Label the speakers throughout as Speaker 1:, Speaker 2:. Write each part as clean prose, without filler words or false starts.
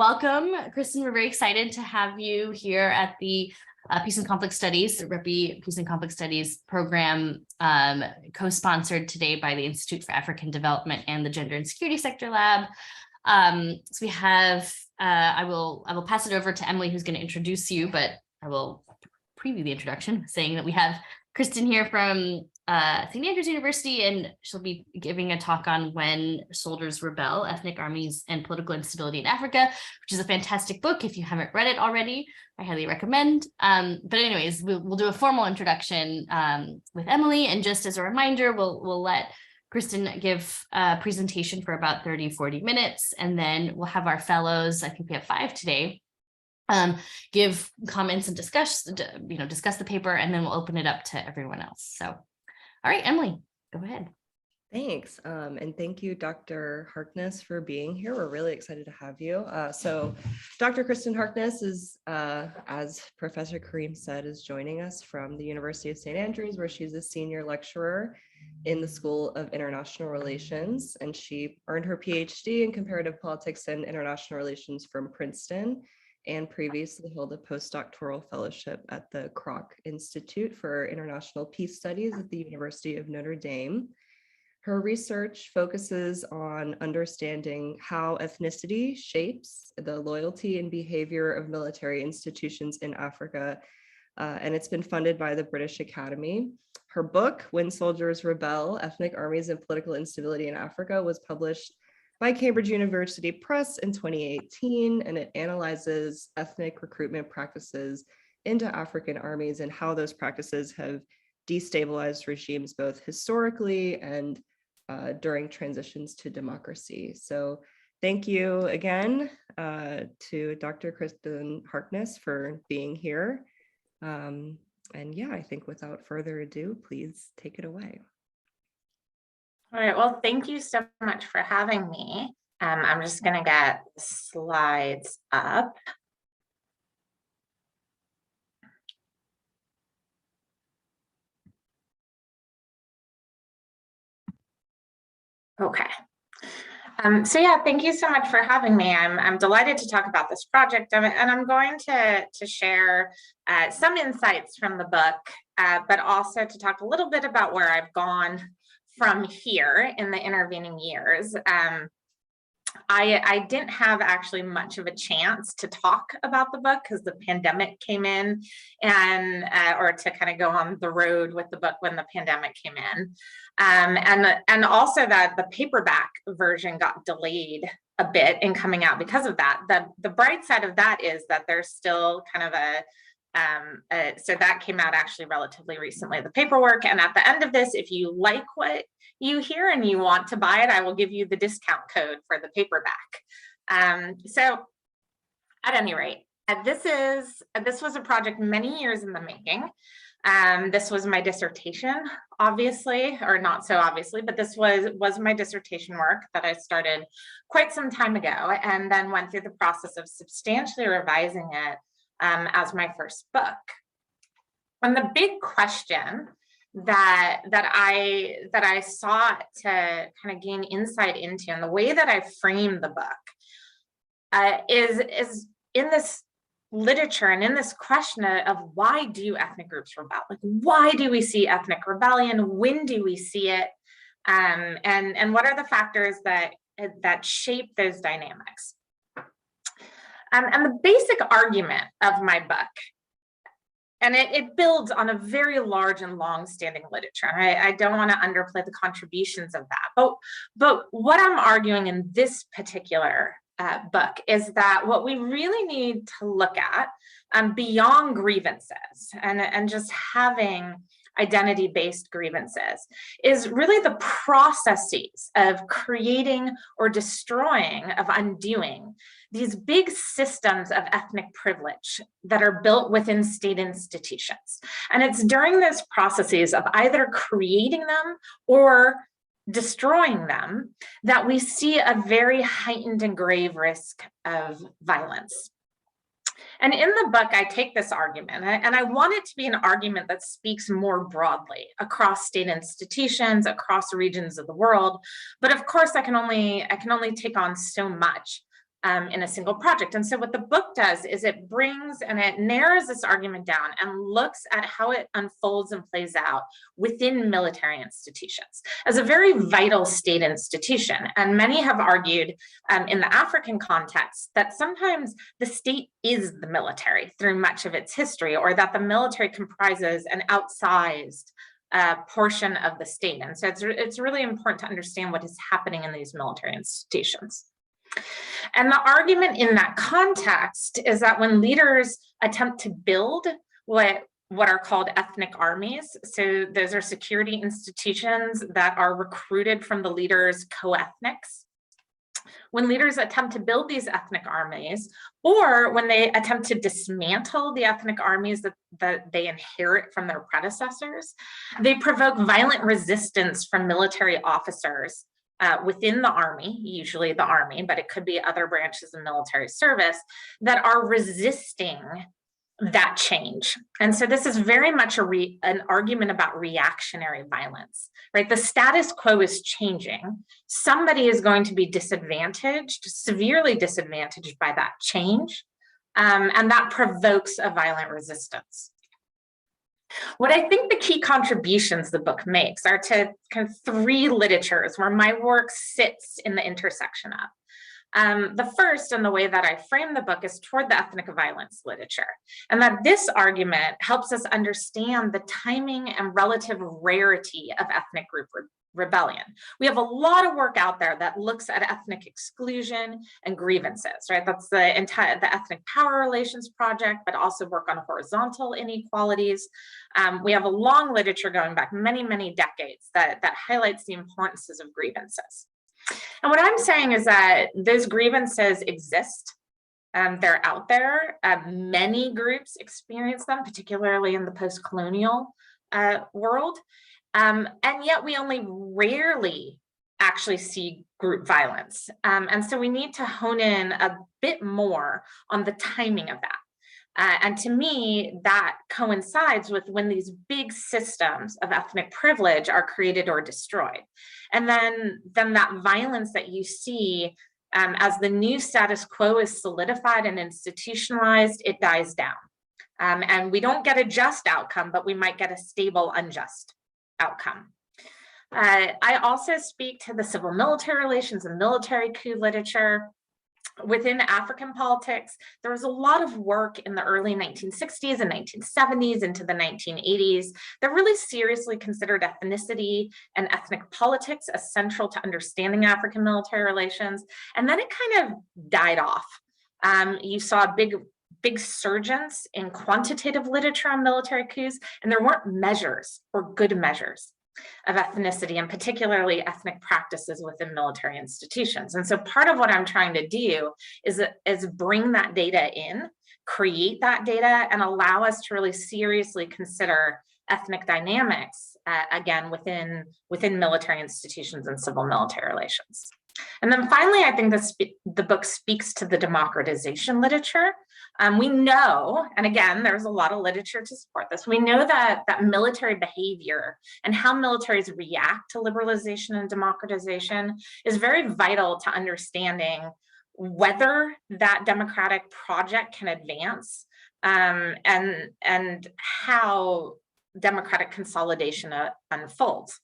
Speaker 1: Welcome, Kristen. We're very excited to have you here at the Peace and Conflict Studies, the RIPI Peace and Conflict Studies program, co-sponsored today by the Institute for African Development and the Gender and Security Sector Lab. So we have, I will pass it over to Emily, who's going to introduce you, but I will preview the introduction saying that we have Kristen here from St. Andrews University, and she'll be giving a talk on When Soldiers Rebel, Ethnic, Armies and Political Instability in Africa, which is a fantastic book. If you haven't read it already, I highly recommend. But anyways, we'll do a formal introduction with Emily, and just as a reminder, we'll let Kristen give a presentation for about 30-40 minutes, and then we'll have our fellows, I think we have 5 today, give comments and discuss the paper, and then we'll open it up to everyone else. So, all right, Emily, go ahead.
Speaker 2: Thanks. And thank you, Dr. Harkness, for being here. We're really excited to have you. So Dr. Kristen Harkness is, as Professor Kareem said, is joining us from the University of St. Andrews, where she's a senior lecturer in the School of International Relations. And she earned her PhD in comparative politics and international relations from Princeton, and previously held a postdoctoral fellowship at the Kroc Institute for International Peace Studies at the University of Notre Dame. Her research focuses on understanding how ethnicity shapes the loyalty and behavior of military institutions in Africa, and it's been funded by the British Academy. Her book, When Soldiers Rebel, Ethnic, Armies and Political Instability in Africa, was published by Cambridge University Press in 2018, and it analyzes ethnic recruitment practices into African armies and how those practices have destabilized regimes both historically and during transitions to democracy. So thank you again to Dr. Kristen Harkness for being here. And yeah, I think without further ado, please take it away.
Speaker 3: All right, well, thank you so much for having me. I'm just going to get the slides up. Okay. So yeah, thank you so much for having me. I'm delighted to talk about this project, and I'm going to share some insights from the book, but also to talk a little bit about where I've gone from here in the intervening years. I didn't have actually much of a chance to talk about the book because the pandemic came in, and or to kind of go on the road with the book when the pandemic came in, and also that the paperback version got delayed a bit in coming out because of that. The bright side of that is that there's still kind of so that came out actually relatively recently, the paperwork. And at the end of this, if you like what you hear and you want to buy it, I will give you the discount code for the paperback. So at any rate, this was a project many years in the making. This was my dissertation, obviously, or not so obviously, but this was my dissertation work that I started quite some time ago, and then went through the process of substantially revising it as my first book. And the big question that I sought to kind of gain insight into, and the way that I framed the book is in this literature and in this question of why do ethnic groups rebel? Like, why do we see ethnic rebellion? When do we see it? And what are the factors that shape those dynamics? And the basic argument of my book, and it builds on a very large and long-standing literature. I don't want to underplay the contributions of that. But what I'm arguing in this particular book is that what we really need to look at beyond grievances and just having identity-based grievances is really the processes of creating or destroying, of undoing these big systems of ethnic privilege that are built within state institutions. And it's during those processes of either creating them or destroying them that we see a very heightened and grave risk of violence. And in the book, I take this argument, and I want it to be an argument that speaks more broadly across state institutions, across regions of the world. But of course, I can only take on so much in a single project. And so what the book does is it brings and it narrows this argument down and looks at how it unfolds and plays out within military institutions as a very vital state institution. And many have argued in the African context that sometimes the state is the military through much of its history, or that the military comprises an outsized portion of the state. And so it's really important to understand what is happening in these military institutions. And the argument in that context is that when leaders attempt to build what are called ethnic armies, so those are security institutions that are recruited from the leaders' co-ethnics, when leaders attempt to build these ethnic armies, or when they attempt to dismantle the ethnic armies that they inherit from their predecessors, they provoke violent resistance from military officers within the army, usually the army, but it could be other branches of military service that are resisting that change. And so this is very much an argument about reactionary violence, right? The status quo is changing. Somebody is going to be disadvantaged, severely disadvantaged by that change, and that provokes a violent resistance. What I think the key contributions the book makes are to kind of three literatures where my work sits in the intersection of. The first, and the way that I frame the book, is toward the ethnic violence literature, and that this argument helps us understand the timing and relative rarity of ethnic group rebellion. We have a lot of work out there that looks at ethnic exclusion and grievances, right? That's the Ethnic Power Relations Project, but also work on horizontal inequalities. We have a long literature going back many, many decades that highlights the importances of grievances. And what I'm saying is that those grievances exist. They're out there. Many groups experience them, particularly in the post-colonial world. And yet we only rarely actually see group violence. And so we need to hone in a bit more on the timing of that. And to me, that coincides with when these big systems of ethnic privilege are created or destroyed. And then that violence that you see as the new status quo is solidified and institutionalized, it dies down. And we don't get a just outcome, but we might get a stable, unjust outcome. I also speak to the civil military relations and military coup literature. Within African politics, there was a lot of work in the early 1960s and 1970s into the 1980s that really seriously considered ethnicity and ethnic politics as central to understanding African military relations. And then it kind of died off. You saw a big surgence in quantitative literature on military coups, and there weren't measures or good measures of ethnicity, and particularly ethnic practices within military institutions. And so part of what I'm trying to do is bring that data in, create that data, and allow us to really seriously consider ethnic dynamics, again, within military institutions and civil military relations. And then finally, I think the book speaks to the democratization literature. We know, and again, there's a lot of literature to support this, we know that military behavior and how militaries react to liberalization and democratization is very vital to understanding whether that democratic project can advance, and how democratic consolidation unfolds.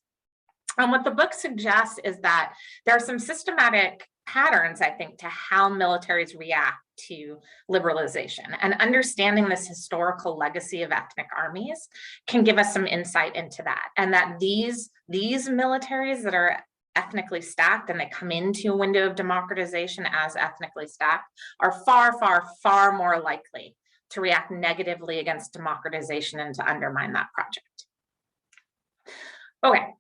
Speaker 3: And what the book suggests is that there are some systematic patterns, I think, to how militaries react to liberalization, and understanding this historical legacy of ethnic armies can give us some insight into that. And that these militaries that are ethnically stacked and they come into a window of democratization as ethnically stacked are far, far, far more likely to react negatively against democratization and to undermine that project. Okay.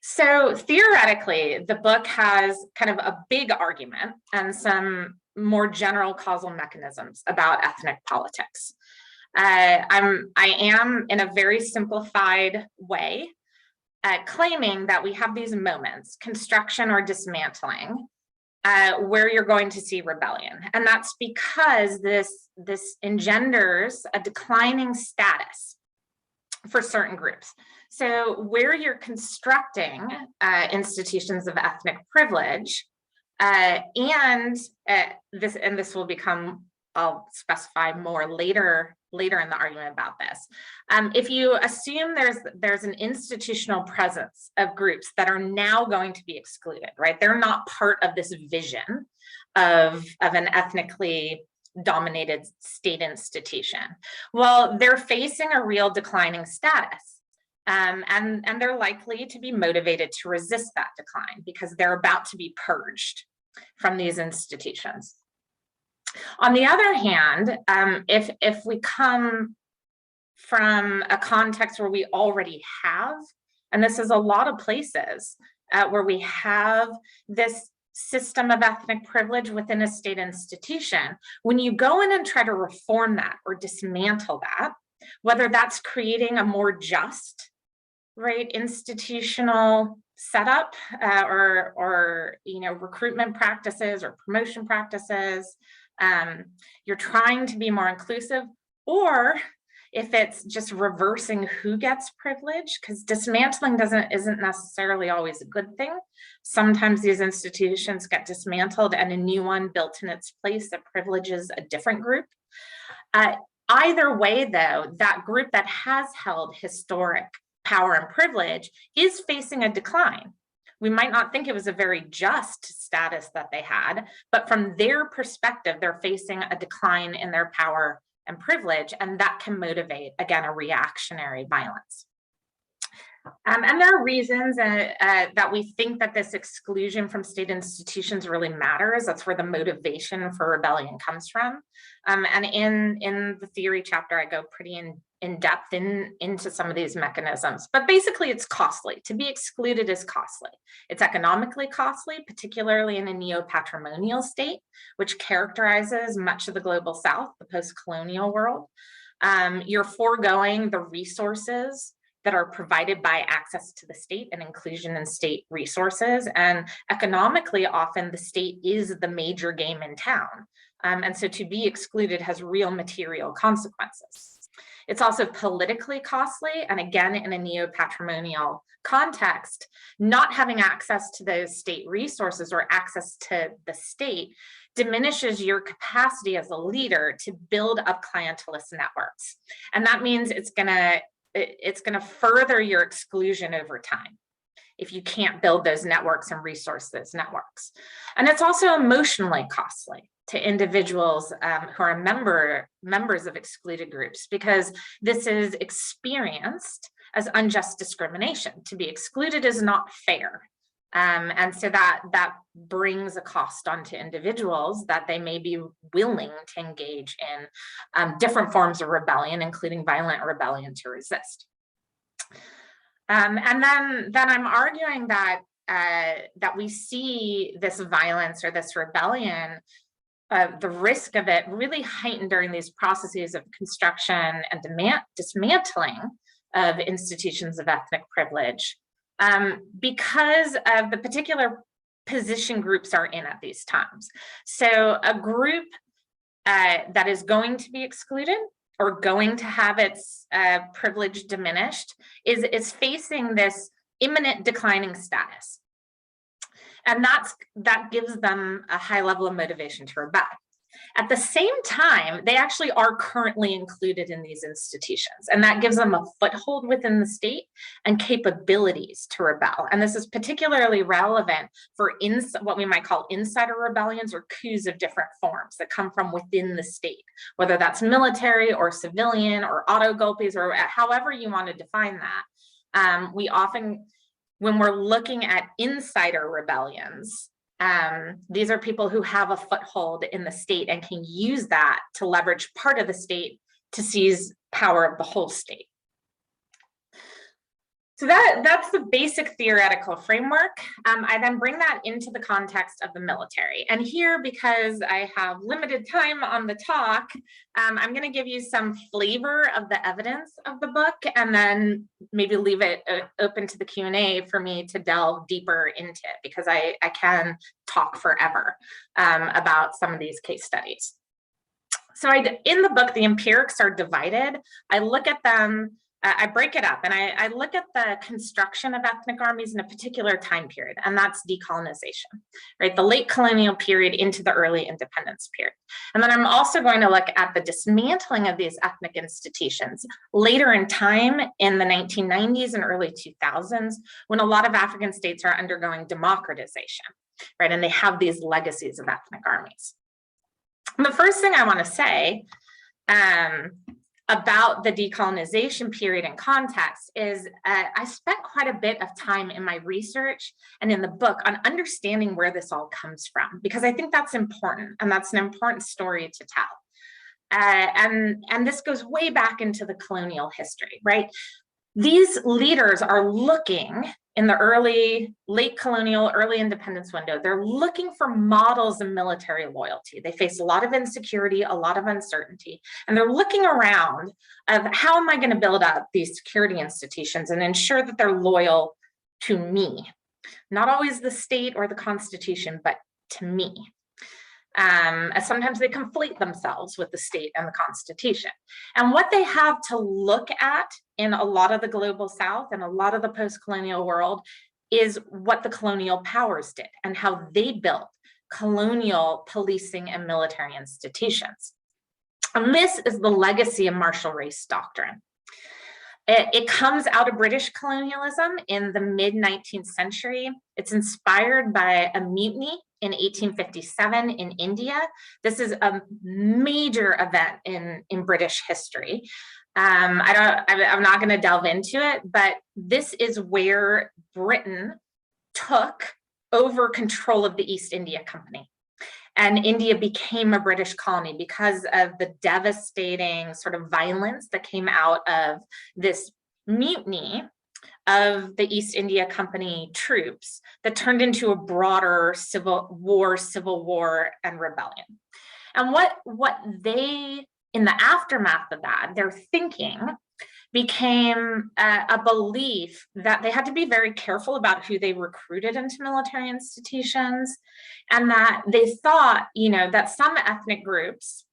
Speaker 3: So theoretically, the book has kind of a big argument and some more general causal mechanisms about ethnic politics. I am in a very simplified way claiming that we have these moments, construction or dismantling, where you're going to see rebellion. And that's because this engenders a declining status for certain groups. So where you're constructing institutions of ethnic privilege, This will become, I'll specify more later in the argument about this. If you assume there's an institutional presence of groups that are now going to be excluded, right? They're not part of this vision of an ethnically dominated state institution. Well, they're facing a real declining status. And they're likely to be motivated to resist that decline because they're about to be purged from these institutions. On the other hand, if we come from a context where we already have, and this is a lot of places where we have this system of ethnic privilege within a state institution, when you go in and try to reform that or dismantle that, whether that's creating a more just, right, institutional setup or recruitment practices or promotion practices, you're trying to be more inclusive, or if it's just reversing who gets privilege, because dismantling isn't necessarily always a good thing. Sometimes these institutions get dismantled and a new one built in its place that privileges a different group. Either way, though, that group that has held historic power and privilege is facing a decline. We might not think it was a very just status that they had, but from their perspective, they're facing a decline in their power and privilege, and that can motivate, again, a reactionary violence. And there are reasons that we think that this exclusion from state institutions really matters. That's where the motivation for rebellion comes from. And in the theory chapter, I go pretty in depth into some of these mechanisms. But basically, it's costly. To be excluded is costly. It's economically costly, particularly in a neo-patrimonial state, which characterizes much of the global South, the post-colonial world. You're foregoing the resources that are provided by access to the state and inclusion in state resources. And economically, often the state is the major game in town. And so to be excluded has real material consequences. It's also politically costly. And again, in a neo-patrimonial context, not having access to those state resources or access to the state diminishes your capacity as a leader to build up clientelist networks. And that means it's gonna further your exclusion over time if you can't build those networks and resource those networks. And it's also emotionally costly to individuals who are members of excluded groups, because this is experienced as unjust discrimination. To be excluded is not fair. And so that brings a cost onto individuals that they may be willing to engage in different forms of rebellion, including violent rebellion to resist. And then I'm arguing that we see this violence or this rebellion, the risk of it really heightened during these processes of construction and dismantling of institutions of ethnic privilege, because of the particular position groups are in at these times. So a group that is going to be excluded or going to have its privilege diminished is facing this imminent declining status. And that gives them a high level of motivation to rebel. At the same time, they actually are currently included in these institutions, and that gives them a foothold within the state and capabilities to rebel. And this is particularly relevant for what we might call insider rebellions or coups of different forms that come from within the state, whether that's military or civilian or autogolpes or however you want to define that. We often, when we're looking at insider rebellions, these are people who have a foothold in the state and can use that to leverage part of the state to seize power of the whole state. So that's the basic theoretical framework. I then bring that into the context of the military. And here, because I have limited time on the talk, I'm going to give you some flavor of the evidence of the book, and then maybe leave it open to the Q&A for me to delve deeper into it, because I can talk forever about some of these case studies. So in the book, the empirics are divided. I look at them I break it up and I look at the construction of ethnic armies in a particular time period, and that's decolonization, right? The late colonial period into the early independence period. And then I'm also going to look at the dismantling of these ethnic institutions later in time in the 1990s and early 2000s, when a lot of African states are undergoing democratization, right? And they have these legacies of ethnic armies. And the first thing I want to say about the decolonization period and context is I spent quite a bit of time in my research and in the book on understanding where this all comes from, because I think that's important, and that's an important story to tell. And this goes way back into the colonial history, right? These leaders are looking in the late colonial, early independence window, they're looking for models of military loyalty. They face a lot of insecurity, a lot of uncertainty, and they're looking around of how am I going to build up these security institutions and ensure that they're loyal to me? Not always the state or the Constitution, but to me. Sometimes they conflate themselves with the state and the Constitution. And what they have to look at in a lot of the global South and a lot of the post-colonial world is what the colonial powers did and how they built colonial policing and military institutions. And this is the legacy of martial race doctrine. It comes out of British colonialism in the mid-19th century. It's inspired by a mutiny in 1857 in India. This is a major event in British history. I'm not going to delve into it, but this is where Britain took over control of the East India Company. And India became a British colony because of the devastating sort of violence that came out of this mutiny of the East India Company troops that turned into a broader civil war and rebellion. And what they, in the aftermath of that, their thinking became a belief that they had to be very careful about who they recruited into military institutions, and that they thought, that some ethnic groups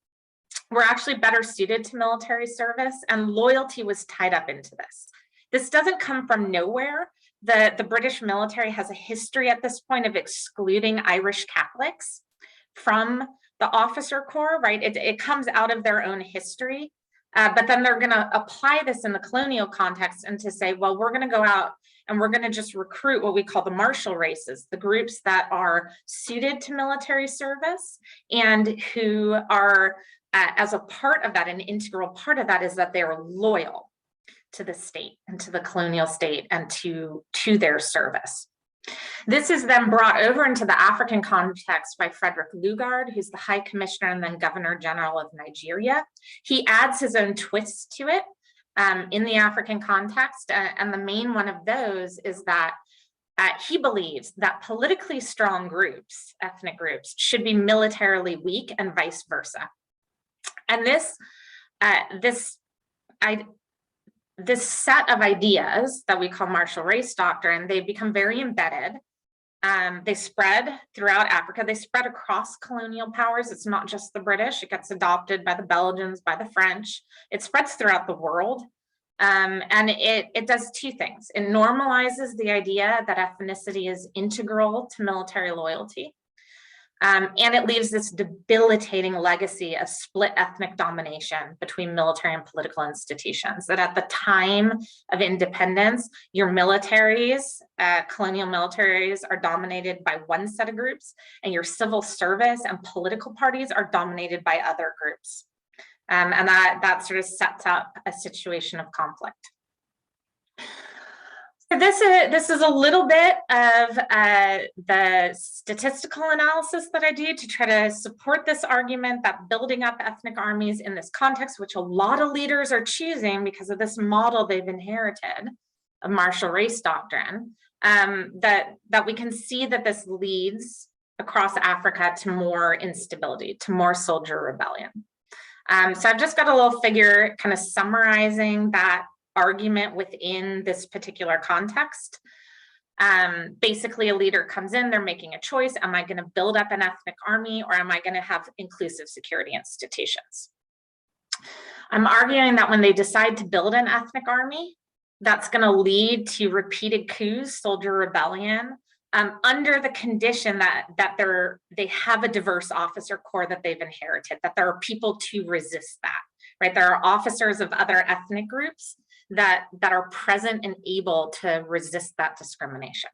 Speaker 3: were actually better suited to military service, and loyalty was tied up into this. This doesn't come from nowhere. The British military has a history at this point of excluding Irish Catholics from the officer corps, right? It comes out of their own history. But then they're going to apply this in the colonial context and to say, well, we're going to go out and we're going to just recruit what we call the martial races, the groups that are suited to military service and who are, as a part of that, an integral part of that is that they are loyal to the state and to the colonial state and to their service. This is then brought over into the African context by Frederick Lugard, who's the High Commissioner and then Governor General of Nigeria. He adds his own twists to it in the African context, and the main one of those is that he believes that politically strong groups, ethnic groups, should be militarily weak and vice versa. And this set of ideas that we call martial race doctrine, they become very embedded. They spread throughout Africa. They spread across colonial powers. It's not just the British. It gets adopted by the Belgians, by the French. It spreads throughout the world. And it does two things. It normalizes the idea that ethnicity is integral to military loyalty. And it leaves this debilitating legacy of split ethnic domination between military and political institutions, that at the time of independence, your militaries, colonial militaries, are dominated by one set of groups, and your civil service and political parties are dominated by other groups. And that sort of sets up a situation of conflict. This is a little bit of the statistical analysis that I do to try to support this argument that building up ethnic armies in this context, which a lot of leaders are choosing because of this model they've inherited of martial race doctrine, that we can see that this leads across Africa to more instability, to more soldier rebellion. So I've just got a little figure kind of summarizing that argument within this particular context. Basically, a leader comes in, they're making a choice. Am I going to build up an ethnic army, or am I going to have inclusive security institutions? I'm arguing that when they decide to build an ethnic army, that's going to lead to repeated coups, soldier rebellion, under the condition that they have a diverse officer corps that they've inherited, that there are people to resist that, right? There are officers of other ethnic groups that are present and able to resist that discrimination.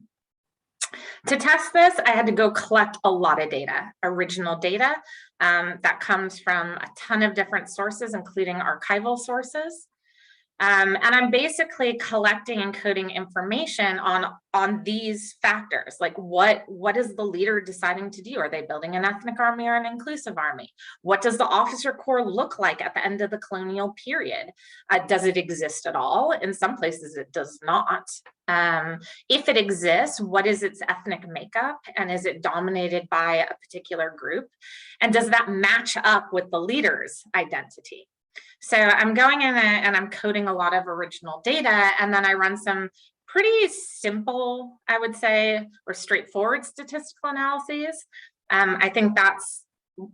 Speaker 3: To test this, I had to go collect a lot of data, original data that comes from a ton of different sources, including archival sources. And I'm basically collecting and coding information on these factors, like what is the leader deciding to do? Are they building an ethnic army or an inclusive army? What does the officer corps look like at the end of the colonial period? Does it exist at all? In some places it does not. If it exists, what is its ethnic makeup? And is it dominated by a particular group? And does that match up with the leader's identity? So I'm going in and I'm coding a lot of original data, and then I run some pretty simple, I would say, or straightforward statistical analyses. I think that's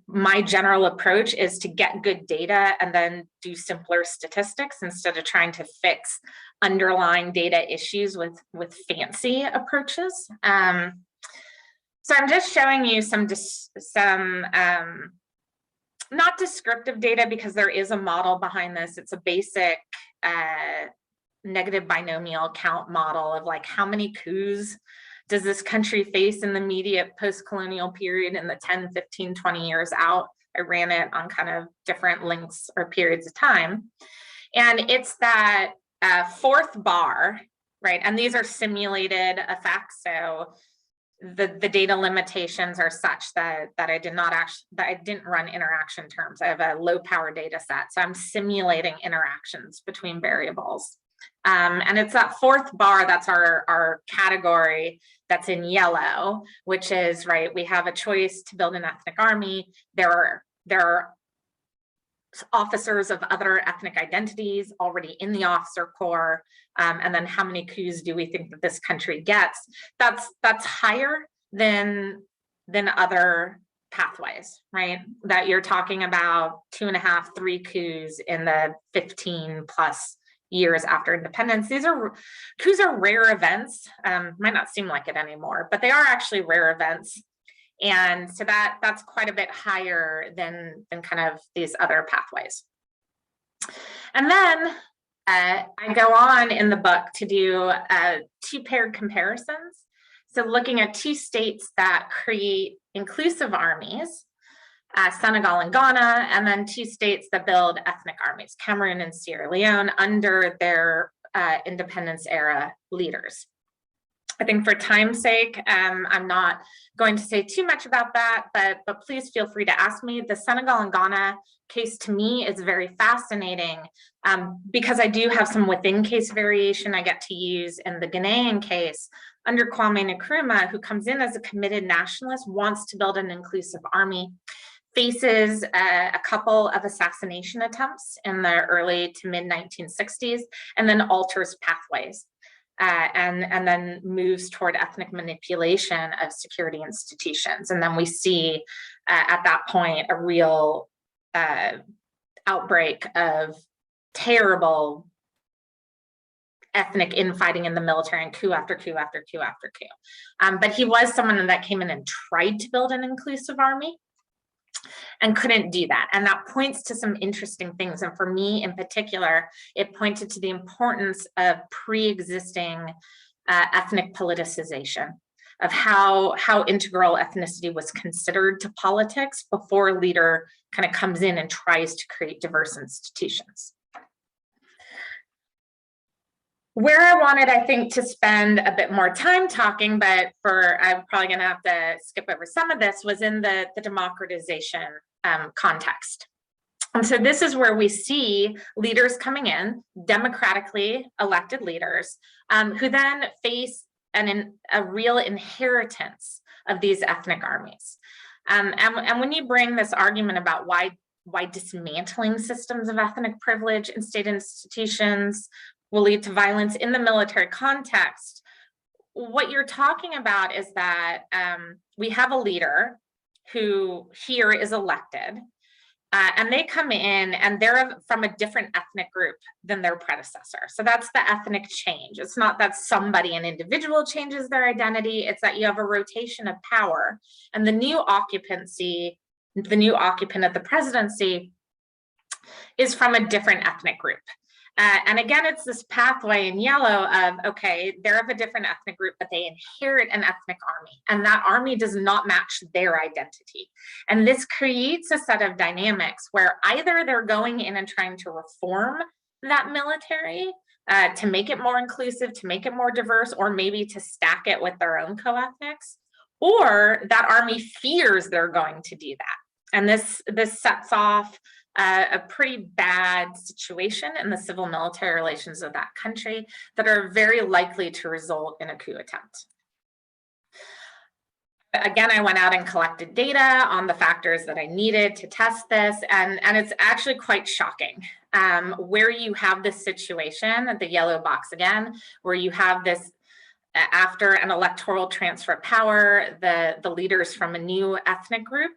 Speaker 3: my general approach, is to get good data and then do simpler statistics instead of trying to fix underlying data issues with fancy approaches. So I'm just showing you some not descriptive data, because there is a model behind this. It's a basic negative binomial count model of like how many coups does this country face in the immediate post-colonial period in the 10, 15, 20 years out. I ran it on kind of different lengths or periods of time. And it's that fourth bar, right? And these are simulated effects. So the data limitations are such that I didn't run interaction terms. I have a low power data set, so I'm simulating interactions between variables. And it's that fourth bar, that's our category that's in yellow, which is, right, we have a choice to build an ethnic army. There are officers of other ethnic identities already in the officer corps, and then how many coups do we think that this country gets? That's higher than other pathways, right? That you're talking about 2.5, 3 coups in the 15 plus years after independence. Coups are rare events. Might not seem like it anymore, but they are actually rare events. And so that's quite a bit higher than kind of these other pathways. And then I go on in the book to do 2 paired comparisons. So looking at 2 states that create inclusive armies, Senegal and Ghana, and then 2 states that build ethnic armies, Cameroon and Sierra Leone, under their independence era leaders. I think for time's sake, I'm not going to say too much about that, but please feel free to ask me. The Senegal and Ghana case to me is very fascinating because I do have some within case variation I get to use in the Ghanaian case. Under Kwame Nkrumah, who comes in as a committed nationalist, wants to build an inclusive army, faces a couple of assassination attempts in the early to mid 1960s, and then alters pathways. And then moves toward ethnic manipulation of security institutions. And then we see at that point a real outbreak of terrible ethnic infighting in the military, and coup after coup after coup after coup. But he was someone that came in and tried to build an inclusive army and couldn't do that. And that points to some interesting things. And for me in particular, it pointed to the importance of pre-existing ethnic politicization, of how integral ethnicity was considered to politics before a leader kind of comes in and tries to create diverse institutions. Where I wanted, I think, to spend a bit more time talking, but I'm probably going to have to skip over some of this, was in the democratization context. And so this is where we see leaders coming in, democratically elected leaders, who then face a real inheritance of these ethnic armies. And when you bring this argument about why dismantling systems of ethnic privilege in state institutions will lead to violence in the military context, what you're talking about is that we have a leader who here is elected, And they come in and they're from a different ethnic group than their predecessor. So that's the ethnic change. It's not that somebody, an individual, changes their identity. It's that you have a rotation of power, and the new occupant of the presidency is from a different ethnic group. And again, it's this pathway in yellow of, okay, they're of a different ethnic group, but they inherit an ethnic army, and that army does not match their identity. And this creates a set of dynamics where either they're going in and trying to reform that military to make it more inclusive, to make it more diverse, or maybe to stack it with their own co-ethnics, or that army fears they're going to do that. And this sets off a pretty bad situation in the civil military relations of that country that are very likely to result in a coup attempt. Again, I went out and collected data on the factors that I needed to test this, and it's actually quite shocking. Where you have this situation, the yellow box again, where you have this after an electoral transfer of power, the leaders from a new ethnic group,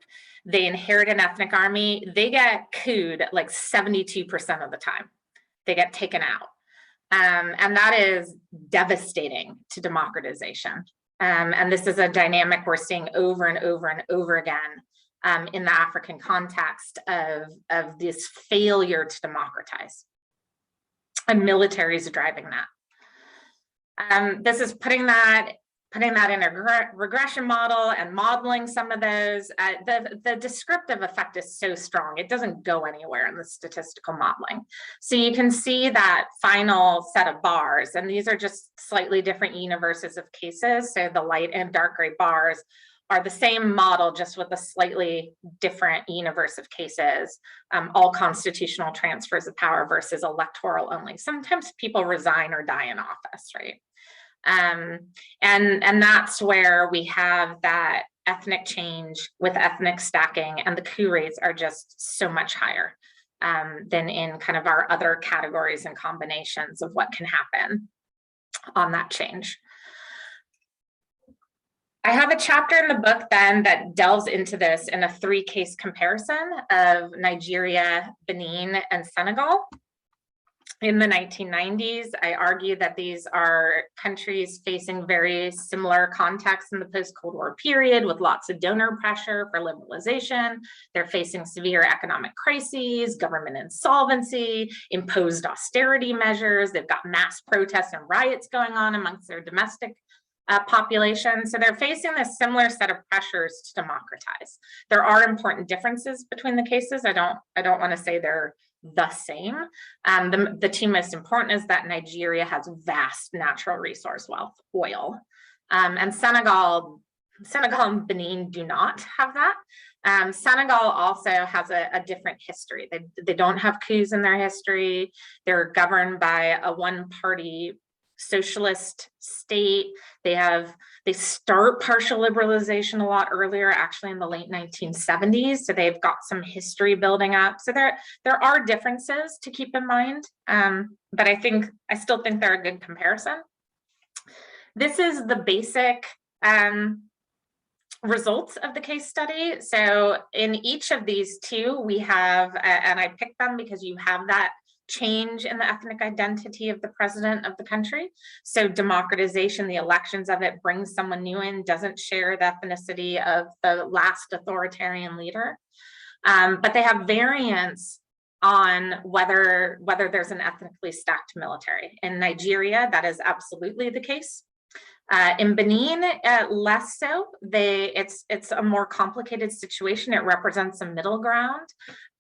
Speaker 3: they inherit an ethnic army, they get couped like 72% of the time. They get taken out. And that is devastating to democratization. And this is a dynamic we're seeing over and over and over again in the African context of this failure to democratize. And militaries are driving that. This is putting that in a regression model and modeling some of those. The descriptive effect is so strong, it doesn't go anywhere in the statistical modeling. So you can see that final set of bars, and these are just slightly different universes of cases. So the light and dark gray bars are the same model, just with a slightly different universe of cases, all constitutional transfers of power versus electoral only. Sometimes people resign or die in office, right? And that's where we have that ethnic change with ethnic stacking, and the coup rates are just so much higher than in kind of our other categories and combinations of what can happen on that change. I have a chapter in the book then that delves into this in a 3-case comparison of Nigeria, Benin, and Senegal. In the 1990s, I argue that these are countries facing very similar contexts in the post-Cold War period, with lots of donor pressure for liberalization. They're facing severe economic crises, government insolvency, imposed austerity measures. They've got mass protests and riots going on amongst their domestic population. So they're facing a similar set of pressures to democratize. There are important differences between the cases. I don't want to say they're the same. The two most important is that Nigeria has vast natural resource wealth, oil, and Senegal and Benin do not have that. Senegal also has a different history. They don't have coups in their history. They're governed by a one-party socialist state. They start partial liberalization a lot earlier, actually in the late 1970s. So they've got some history building up. So there are differences to keep in mind, but I still think they're a good comparison. This is the basic results of the case study. So in each of these two, we have, and I picked them because you have that change in the ethnic identity of the president of the country. So democratization, the elections of it, brings someone new in, doesn't share the ethnicity of the last authoritarian leader. But they have variance on whether there's an ethnically stacked military. In Nigeria, that is absolutely the case. In Benin, less so. It's a more complicated situation. It represents a middle ground.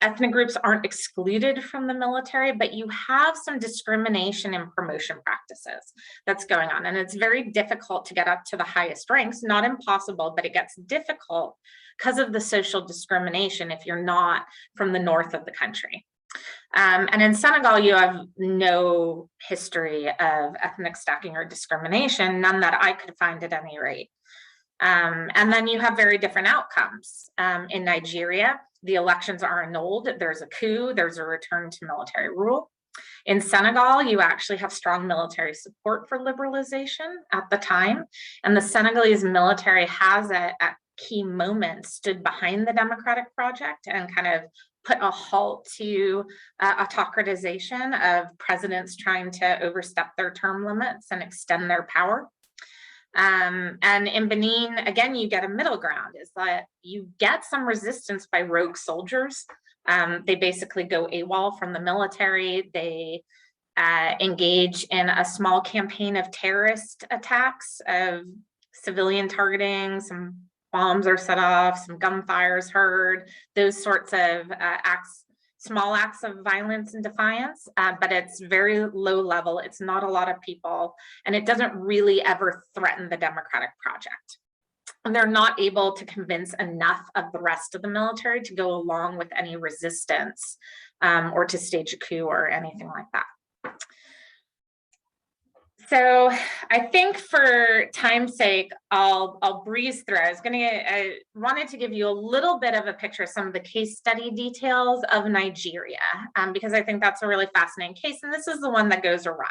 Speaker 3: Ethnic groups aren't excluded from the military, but you have some discrimination in promotion practices that's going on. And it's very difficult to get up to the highest ranks, not impossible, but it gets difficult because of the social discrimination if you're not from the north of the country. And in Senegal, you have no history of ethnic stacking or discrimination, none that I could find at any rate. And then you have very different outcomes. In Nigeria, the elections are annulled. There's a coup, there's a return to military rule. In Senegal, you actually have strong military support for liberalization at the time. And the Senegalese military has key moments stood behind the democratic project and kind of put a halt to autocratization of presidents trying to overstep their term limits and extend their power. And in Benin, again, you get a middle ground, is that you get some resistance by rogue soldiers. They basically go AWOL from the military. They engage in a small campaign of terrorist attacks, of civilian targeting. Some bombs are set off, some gunfire is heard, those sorts of acts, small acts of violence and defiance, but it's very low level. It's not a lot of people, and it doesn't really ever threaten the democratic project. And they're not able to convince enough of the rest of the military to go along with any resistance or to stage a coup or anything like that. So I think for time's sake, I'll breeze through. I wanted to give you a little bit of a picture of some of the case study details of Nigeria, because I think that's a really fascinating case, and this is the one that goes awry.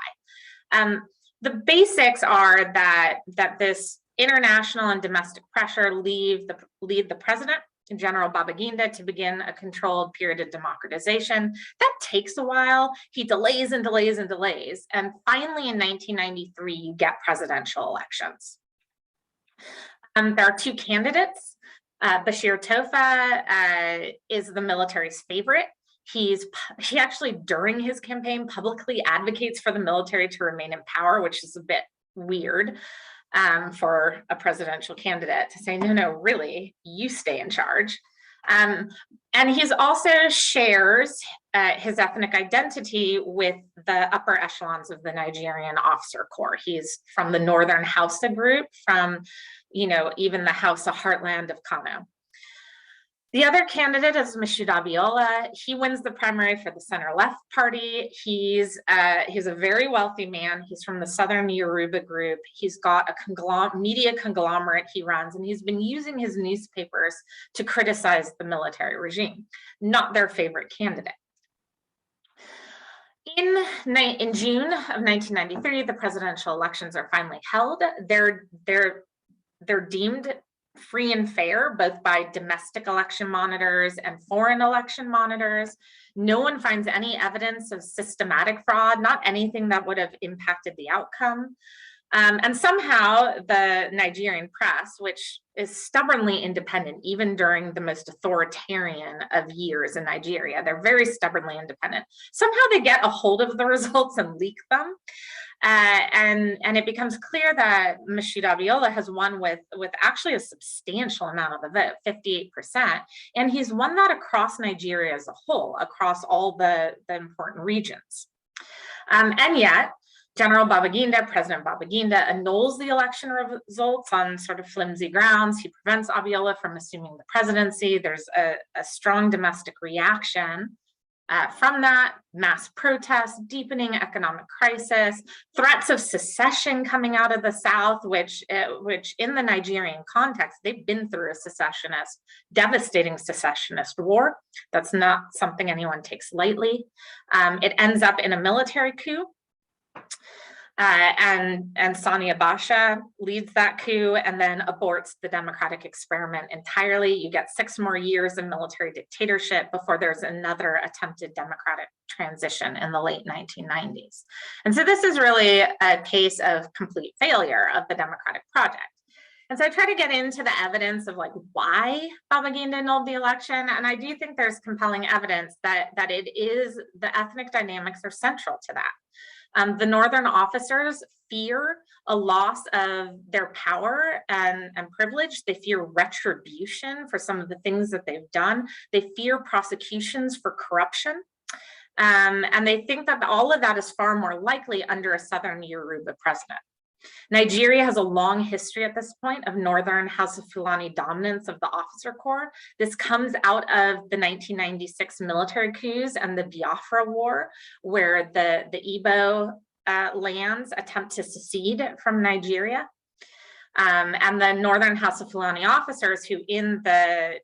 Speaker 3: The basics are that this international and domestic pressure lead the president, General Babaginda, to begin a controlled period of democratization. That takes a while. He delays and delays and delays. And finally, in 1993, you get presidential elections. There are two candidates. Bashir Tofa is the military's favorite. He actually, during his campaign, publicly advocates for the military to remain in power, which is a bit weird. For a presidential candidate to say, no, really, you stay in charge. And he's also shares his ethnic identity with the upper echelons of the Nigerian officer corps. He's from the Northern Hausa group, from, even the Hausa heartland of Kano. The other candidate is Mashoud Abiola. He wins the primary for the center-left party. He's a very wealthy man. He's from the Southern Yoruba group. He's got a media conglomerate he runs, and he's been using his newspapers to criticize the military regime, not their favorite candidate. In June of 1993, the presidential elections are finally held. They're deemed free and fair, both by domestic election monitors and foreign election monitors. No one finds any evidence of systematic fraud, not anything that would have impacted the outcome. And somehow the Nigerian press, which is stubbornly independent, even during the most authoritarian of years in Nigeria, they're very stubbornly independent. Somehow they get a hold of the results and leak them. And it becomes clear that Mashoud Abiola has won with actually a substantial amount of the vote, 58%. And he's won that across Nigeria as a whole, across all the important regions. And yet, President Babaginda annuls the election results on sort of flimsy grounds. He prevents Abiola from assuming the presidency. There's a strong domestic reaction from that, mass protests, deepening economic crisis, threats of secession coming out of the South, which in the Nigerian context, they've been through a devastating secessionist war. That's not something anyone takes lightly. It ends up in a military coup. And Sani Abacha leads that coup and then aborts the democratic experiment entirely. You get 6 more years of military dictatorship before there's another attempted democratic transition in the late 1990s. And so this is really a case of complete failure of the democratic project. And so I try to get into the evidence of why Babaginda annulled the election. And I do think there's compelling evidence that it is, the ethnic dynamics are central to that. The Northern officers fear a loss of their power and privilege. They fear retribution for some of the things that they've done. They fear prosecutions for corruption. And they think that all of that is far more likely under a Southern Yoruba president. Nigeria has a long history at this point of Northern Hausa Fulani dominance of the officer corps. This comes out of the 1996 military coups and the Biafra War, where the Igbo lands attempt to secede from Nigeria. And the Northern Hausa Fulani officers who in the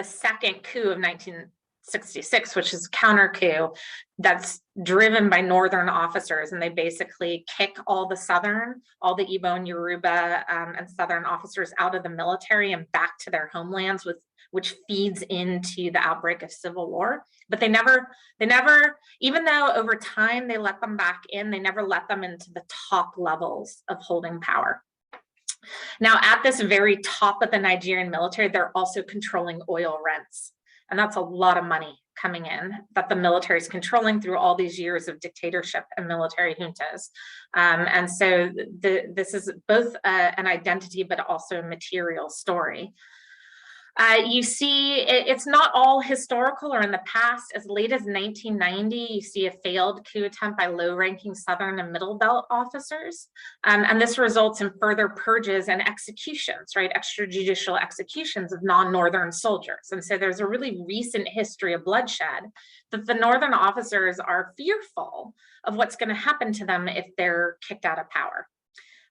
Speaker 3: second coup of 66, which is counter coup that's driven by Northern officers, and they basically kick all the Igbo and Yoruba and Southern officers out of the military and back to their homelands, which feeds into the outbreak of civil war. But they never, even though over time they let them back in, they never let them into the top levels of holding power. Now, at this very top of the Nigerian military, they're also controlling oil rents. And that's a lot of money coming in that the military is controlling through all these years of dictatorship and military juntas. And so this is both an identity, but also a material story. You see, it's not all historical or in the past. As late as 1990, you see a failed coup attempt by low-ranking Southern and Middle Belt officers. And this results in further purges and executions, right? Extrajudicial executions of non-Northern soldiers. And so there's a really recent history of bloodshed that the Northern officers are fearful of what's going to happen to them if they're kicked out of power.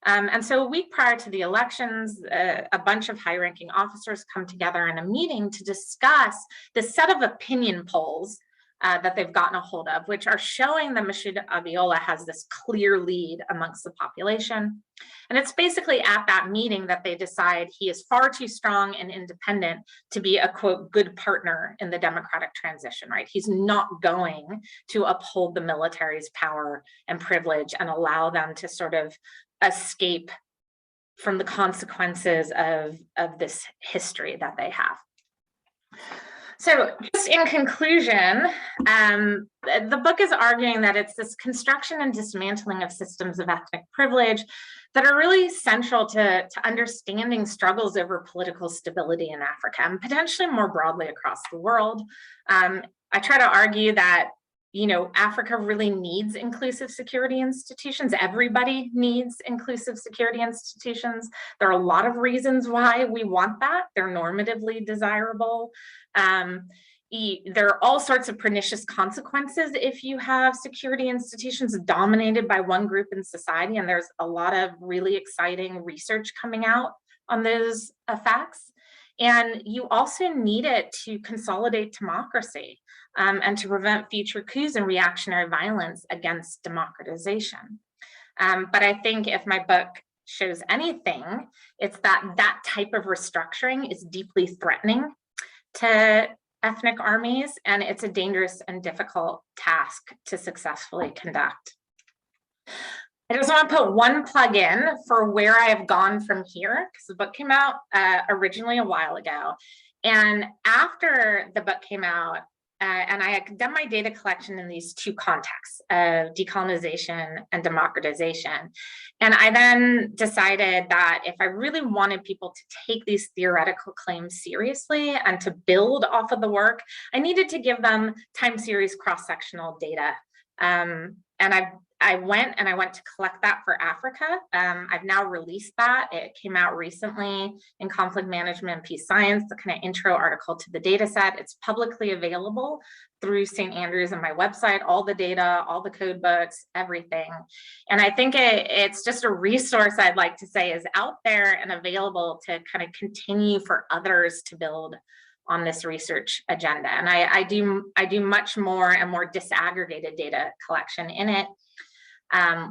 Speaker 3: And so a week prior to the elections, a bunch of high-ranking officers come together in a meeting to discuss the set of opinion polls that they've gotten a hold of, which are showing that Moshood Abiola has this clear lead amongst the population. And it's basically at that meeting that they decide he is far too strong and independent to be a, quote, good partner in the democratic transition, right? He's not going to uphold the military's power and privilege and allow them to sort of escape from the consequences of this history that they have. So just in conclusion, the book is arguing that it's this construction and dismantling of systems of ethnic privilege that are really central to understanding struggles over political stability in Africa and potentially more broadly across the world. I try to argue that Africa really needs inclusive security institutions. Everybody needs inclusive security institutions. There are a lot of reasons why we want that. They're normatively desirable. There are all sorts of pernicious consequences if you have security institutions dominated by one group in society, and there's a lot of really exciting research coming out on those effects. And you also need it to consolidate democracy and to prevent future coups and reactionary violence against democratization. But I think if my book shows anything, it's that type of restructuring is deeply threatening to ethnic armies, and it's a dangerous and difficult task to successfully conduct. I just want to put one plug in for where I have gone from here, because the book came out originally a while ago. And after the book came out, and I had done my data collection in these two contexts of decolonization and democratization. And I then decided that if I really wanted people to take these theoretical claims seriously and to build off of the work, I needed to give them time series cross-sectional data. And I went to collect that for Africa. I've now released that. It came out recently in Conflict Management and Peace Science, the kind of intro article to the data set. It's publicly available through St. Andrews and my website, all the data, all the code books, everything. And I think it's just a resource I'd like to say is out there and available to kind of continue for others to build on this research agenda. And I do much more and more disaggregated data collection in it.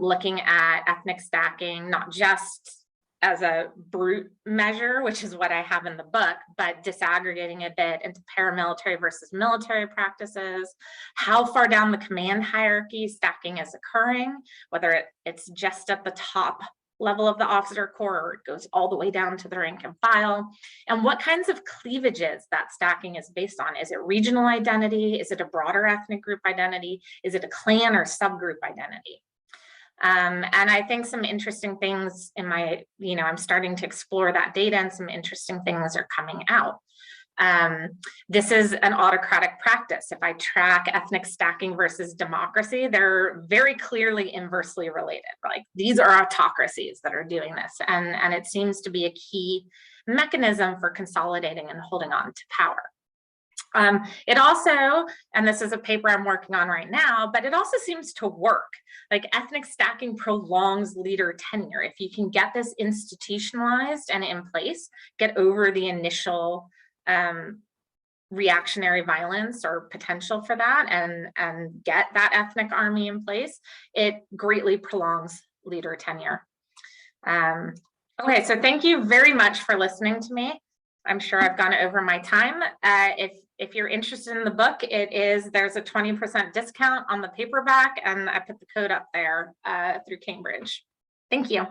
Speaker 3: Looking at ethnic stacking, not just as a brute measure, which is what I have in the book, but disaggregating a bit into paramilitary versus military practices, how far down the command hierarchy stacking is occurring, whether it's just at the top level of the officer corps, or it goes all the way down to the rank and file, and what kinds of cleavages that stacking is based on. Is it regional identity? Is it a broader ethnic group identity? Is it a clan or subgroup identity? And I think some interesting things in my, I'm starting to explore that data, and some interesting things are coming out. This is an autocratic practice. If I track ethnic stacking versus democracy, they're very clearly inversely related. Like, these are autocracies that are doing this, and it seems to be a key mechanism for consolidating and holding on to power. It also, and this is a paper I'm working on right now, but it also seems to work. Like, ethnic stacking prolongs leader tenure. If you can get this institutionalized and in place, get over the initial reactionary violence or potential for that and get that ethnic army in place, it greatly prolongs leader tenure. Okay, so thank you very much for listening to me. I'm sure I've gone over my time. If you're interested in the book, there's a 20% discount on the paperback, and I put the code up there through Cambridge. Thank you.